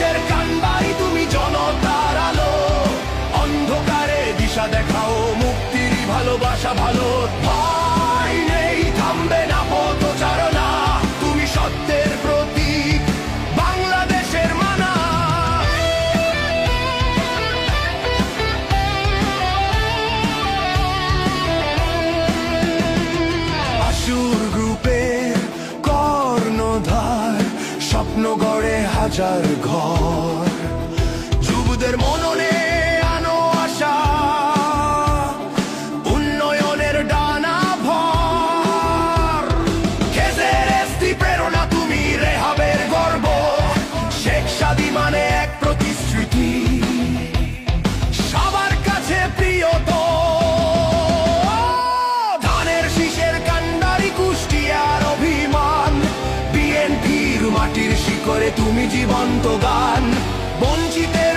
শীষের কান্ডারি তুমি জনতার আলো, অন্ধকারে দিশা দেখাও, মুক্তির ভালোবাসা ভালো। ভয় নেই, থামবে না পথচারণা, তুমি সত্যের প্রতীক, বাংলাদেশের মানা। আসুর গ্রুপের কর্ণধার, স্বপ্ন গড়ে হাজার ঘর, যুবদের মননে আনো আশা, উন্নয়নের ডানা ভর। খেজের এসটি প্রেরণা তুমি, রেহাবের গর্ব, শেখ সাদী মানে এক প্রতিশ্রুতি, সবার কাছে প্রিয় তো। ধানের শীষের কান্ডারি কুষ্টিয়ার অভিমান, বিএনপির মাটির শিকরে তুমি জীবন্ত গান। বঞ্চিতের